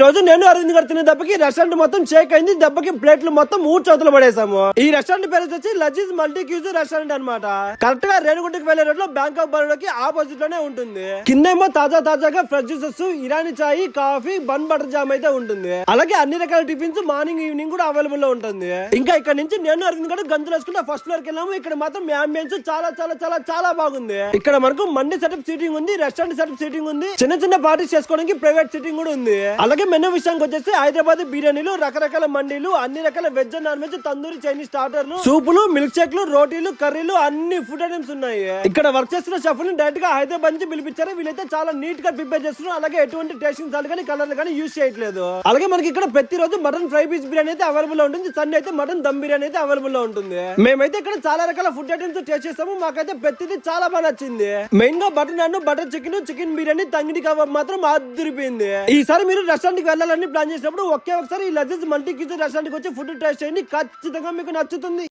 రోజు నేను అరవింద్ గారు తినే దెబ్బకి రెస్టారెంట్ మొత్తం షేక్ అయింది. దెబ్బకి ప్లేట్లు మొత్తం ఊరు చోతులు పడేసాము. ఈ రెస్టారెంట్ పేరు వచ్చి లజీజ్ మల్టీ క్యూజ్ రెస్టారెంట్ అన్నమాట. కరెక్ట్ గా రేణుగుంటకి వెళ్లే రోడ్ లో బ్యాంక్ ఆఫ్ బరోడాకి ఆపోజిట్ లోనే ఉంటుంది. కిందేమో తాజాగా ఫ్రెష్ జ్యూసెస్, ఇరానీ చాయ్, కాఫీ, బన్ బటర్ జామ్ అయితే ఉంటుంది. అలాగే అన్ని రకాల టిఫిన్స్ మార్నింగ్ ఈవినింగ్ కూడా అవైలబుల్ లో ఉంటుంది. ఇంకా ఇక్కడ నుంచి నేను అరవింద్ గారు గంతులు వేసుకుంటే ఫస్ట్ ఫ్లోర్ కి వెళ్ళాము. ఇక్కడ మాత్రం అంబియన్స్ చాలా చాలా చాలా చాలా బాగుంది. ఇక్కడ మనకు మండి సెటప్ సీటింగ్ ఉంది, రెస్టారెంట్ సెటప్ సీటింగ్ ఉంది, చిన్న చిన్న పార్టీస్ చేసుకోవడానికి ప్రైవేట్ సీటింగ్ కూడా ఉంది. అలాగే మెనూ విషయానికి వచ్చేసి హైదరాబాద్ బిర్యానీలు, రకరకాల మండీలు, అన్ని రకాల veg non veg, tandoori, Chinese స్టార్టర్లు, సూపులు, మిల్క్ షేక్లు, రోటీలు, కర్రీలు, అన్ని ఫుడ్ ఐటమ్స్ ఉన్నాయి. ఇక్కడ వర్క్ చేస్తున్న షెఫ్ ని డైరెక్ట్ గా హైదరాబాద్ నుంచి పిలిపించారు. వీళ్ళైతే చాలా నీట్ గా ప్రిపేర్ చేస్తున్నారు. అలాగే ఎటువంటి టేస్టింగ్ సాల్ట్ కానీ కలర్లు కానీ యూజ్ చేయట్లేదు. అలాగే మనకి ఇక్కడ ప్రతిరోజు మటన్ ఫ్రై పీస్ బిర్యానీ అయితే అవైలబుల్ లో ఉంటుంది. సండే అయితే మటన్ దమ్ బిర్యానీ అయితే అవైలబుల్ లో ఉంటుంది. మేమైతే ఇక్కడ చాలా రకాల ఫుడ్ ఐటమ్స్ టేస్ట్ చేస్తాము. మాకైతే ప్రతిదీ చాలా బాగా నచ్చింది. మెయిన్ గా butter non, butter chicken, chicken biryani, tangdi kebab మాత్రం అదిరిపోయింది. ఈసారి మీరు రెస్టారెంట్ కి వెళ్ళాలని ప్లాన్ చేసినప్పుడు ఒకే ఒకసారి ఈ లజీజ్ మల్టీ క్యూజ్ రెస్టారెంట్ కి వచ్చి ఫుడ్ టేస్ట్ చేయండి. ఖచ్చితంగా మీకు నచ్చుతుంది.